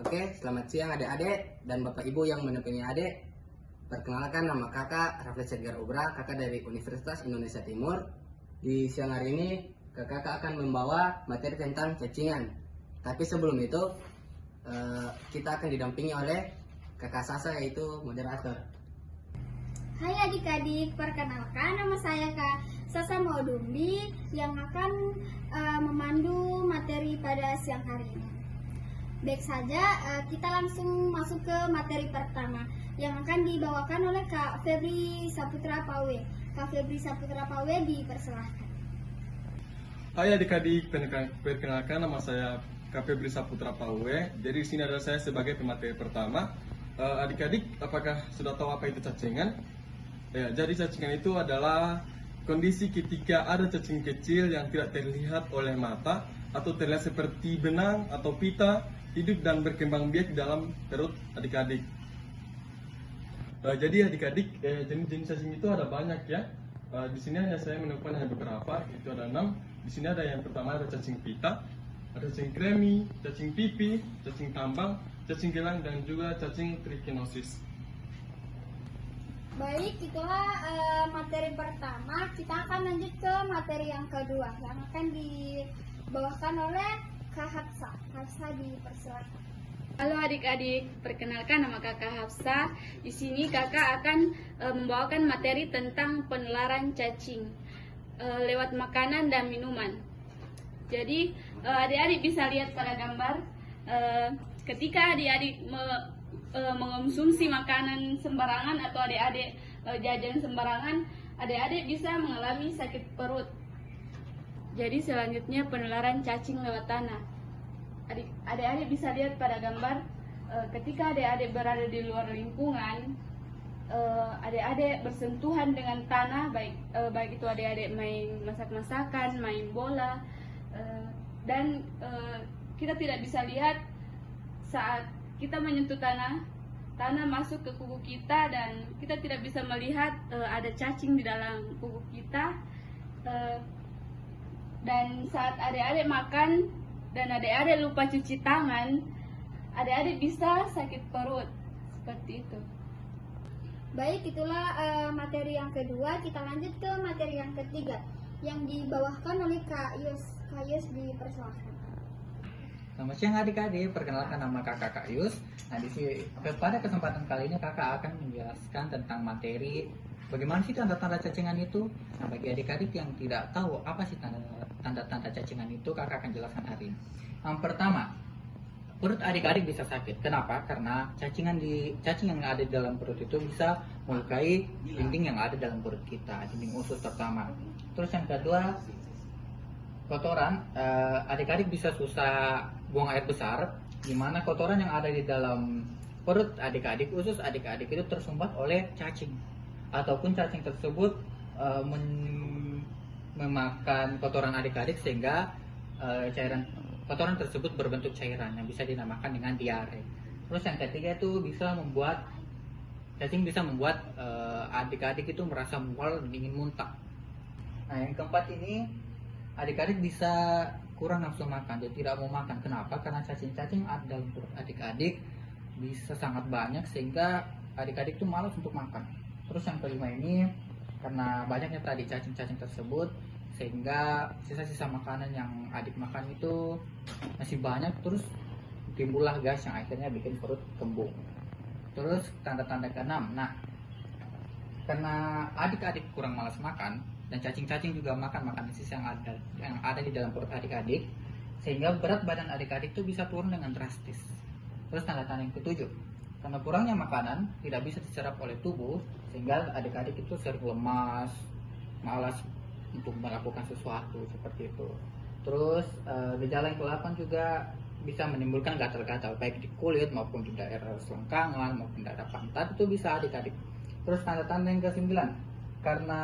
Oke, selamat siang adik-adik dan bapak ibu yang mendampingi adik. Perkenalkan, nama kakak Rafli Sedgar Ubra, kakak dari Universitas Indonesia Timur. Di siang hari ini kakak akan membawa materi tentang cacingan. Tapi sebelum itu kita akan didampingi oleh kakak Sasa, yaitu moderator. Hai adik-adik, perkenalkan nama saya Kak Sasa Maudumbi yang akan memandu materi pada siang hari ini. Baik saja, kita langsung masuk ke materi pertama yang akan dibawakan oleh Kak Febri Saputra Pawe. Kak Febri Saputra Pawe dipersilahkan. Hai adik-adik, perkenalkan nama saya Kak Febri Saputra Pawe. Jadi di sini adalah saya sebagai pemateri pertama. Adik-adik, apakah sudah tahu apa itu cacingan? Ya, jadi cacingan itu adalah kondisi ketika ada cacing kecil yang tidak terlihat oleh mata atau terlihat seperti benang atau pita hidup dan berkembang biak di dalam perut adik-adik. Jadi adik-adik, jenis-jenis cacing itu ada banyak ya. Di sini hanya saya menemukan hanya beberapa, itu ada 6. Di sini ada yang pertama ada cacing pita, ada cacing kremi, cacing pipi, cacing tambang, cacing gelang, dan juga cacing trichinosis. Baik, itulah materi pertama. Kita akan lanjut ke materi yang kedua yang akan dibawakan oleh Kak Hafsa. Hafsa dipersilakan. Halo adik-adik, perkenalkan nama kakak Hafsa. Di sini kakak akan membawakan materi tentang penularan cacing lewat makanan dan minuman. Jadi adik-adik bisa lihat pada gambar, ketika adik-adik mengonsumsi makanan sembarangan atau adik-adik jajan sembarangan, adik-adik bisa mengalami sakit perut. Jadi selanjutnya penularan cacing lewat tanah. Adik-adik bisa lihat pada gambar, ketika adik-adik berada di luar lingkungan, adik-adik bersentuhan dengan tanah, baik itu adik-adik main masak-masakan, main bola, dan kita tidak bisa lihat saat kita menyentuh tanah masuk ke kuku kita dan kita tidak bisa melihat ada cacing di dalam kuku kita. Dan saat adik-adik makan dan adik-adik lupa cuci tangan, adik-adik bisa sakit perut seperti itu. Baik, itulah materi yang kedua. Kita lanjut ke materi yang ketiga yang dibawakan oleh Kak Yus. Kak Yus dipersilakan. Selamat siang adik-adik, perkenalkan nama kakak Kak Yus. Nah, pada kesempatan kali ini kakak akan menjelaskan tentang materi bagaimana sih tanda-tanda cacingan itu. Nah, bagi adik-adik yang tidak tahu apa sih tanda-tanda cacingan itu, kakak akan jelaskan hari ini. Yang pertama, perut adik-adik bisa sakit. Kenapa? Karena cacing yang ada di dalam perut itu bisa melukai dinding yang ada dalam perut kita, dinding usus terutama. Terus yang kedua, kotoran, adik-adik bisa susah buang air besar, di mana kotoran yang ada di dalam perut adik-adik, usus adik-adik itu tersumbat oleh cacing, ataupun cacing tersebut memakan kotoran adik-adik sehingga kotoran tersebut berbentuk cairan yang bisa dinamakan dengan diare. Terus yang ketiga itu cacing bisa membuat adik-adik itu merasa mual dan ingin muntah. Nah, yang keempat ini, adik-adik bisa kurang nafsu makan, dia tidak mau makan. Kenapa? Karena cacing-cacing ada dalam perut adik-adik bisa sangat banyak sehingga adik-adik itu malas untuk makan. Terus yang kelima ini, karena banyaknya tadi cacing-cacing tersebut sehingga sisa-sisa makanan yang adik makan itu masih banyak, terus timbullah gas yang akhirnya bikin perut kembung. Terus tanda-tanda keenam, nah karena adik-adik kurang malas makan dan cacing-cacing juga makan makanan sisa yang ada di dalam perut adik-adik, sehingga berat badan adik-adik itu bisa turun dengan drastis. Terus tanda-tanda yang ketujuh, karena kurangnya makanan tidak bisa diserap oleh tubuh sehingga adik-adik itu sering lemas, malas untuk melakukan sesuatu seperti itu. Terus gejala yang ke-8 juga bisa menimbulkan gatal-gatal baik di kulit maupun di daerah selangkangan maupun daerah pantat, itu bisa adik-adik. Terus tanda-tanda yang ke-9, karena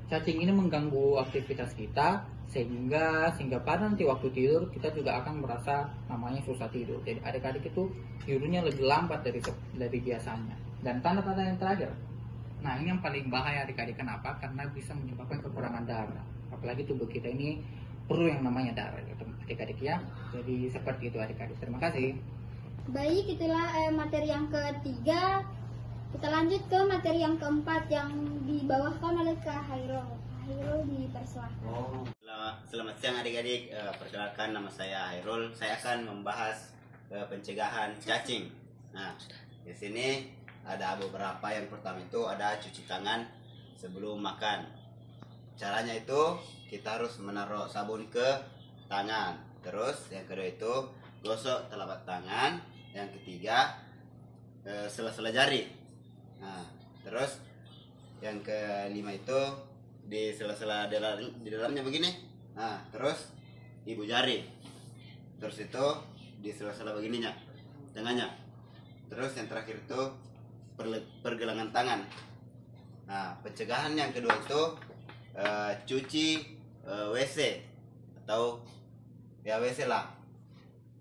cacing ini mengganggu aktivitas kita sehingga pada nanti waktu tidur kita juga akan merasa namanya susah tidur. Jadi adik-adik itu tidurnya lebih lambat dari biasanya. Dan tanda-tanda yang terakhir, nah ini yang paling bahaya adik-adik. Kenapa? Karena bisa menyebabkan kekurangan darah. Apalagi tubuh kita ini perlu yang namanya darah, adik-adik ya. Jadi seperti itu adik-adik. Terima kasih. Baik, itulah materi yang ketiga. Kita lanjut ke materi yang keempat yang dibawakan oleh Kak Hairul. Hairul dipersilahkan. Selamat siang adik-adik. Perkenalkan, nama saya Hairul. Saya akan membahas pencegahan cacing. Nah, di sini ada beberapa. Yang pertama itu ada cuci tangan sebelum makan. Caranya itu kita harus menaruh sabun ke tangan. Terus yang kedua itu gosok telapak tangan. Yang ketiga sela-sela jari. Nah, terus yang kelima itu di sela-sela di dalamnya begini. Nah, terus ibu jari. Terus itu di sela-sela begininya, tengahnya. Terus yang terakhir itu pergelangan tangan. Nah, pencegahan yang kedua itu cuci WC atau ya WC lah.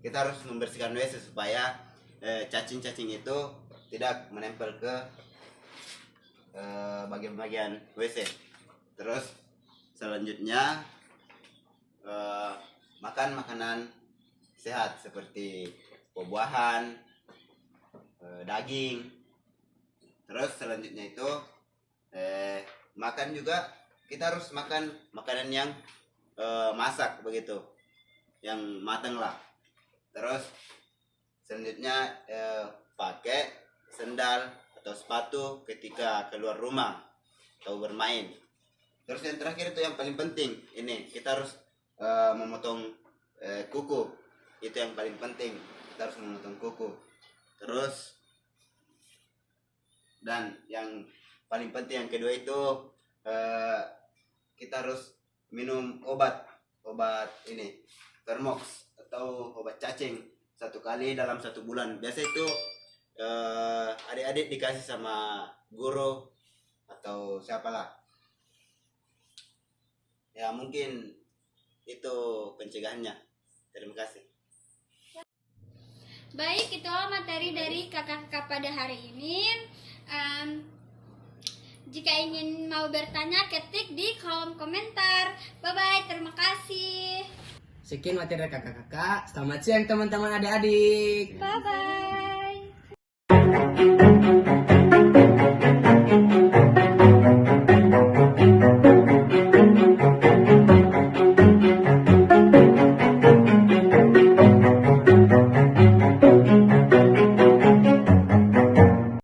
Kita harus membersihkan WC supaya cacing-cacing itu tidak menempel ke bagian-bagian WC. Terus selanjutnya makan makanan sehat seperti buah-buahan, daging. Terus selanjutnya itu makan juga, kita harus makan makanan yang masak begitu, yang matang lah. Terus selanjutnya pakai sendal atau sepatu ketika keluar rumah atau bermain. Terus yang terakhir itu yang paling penting, ini kita harus memotong kuku. Itu yang paling penting, kita harus memotong kuku. Terus dan yang paling penting yang kedua itu kita harus minum obat ini Vermox atau obat cacing 1 kali dalam 1 bulan. Biasa itu adik-adik dikasih sama guru atau siapalah. Ya mungkin itu pencegahannya. Terima kasih. Baik, itulah materi dari kakak-kakak pada hari ini. Jika ingin mau bertanya, ketik di kolom komentar. Bye-bye, terima kasih. Sekian materi dari kakak-kakak. Selamat siang teman-teman adik-adik. Bye-bye.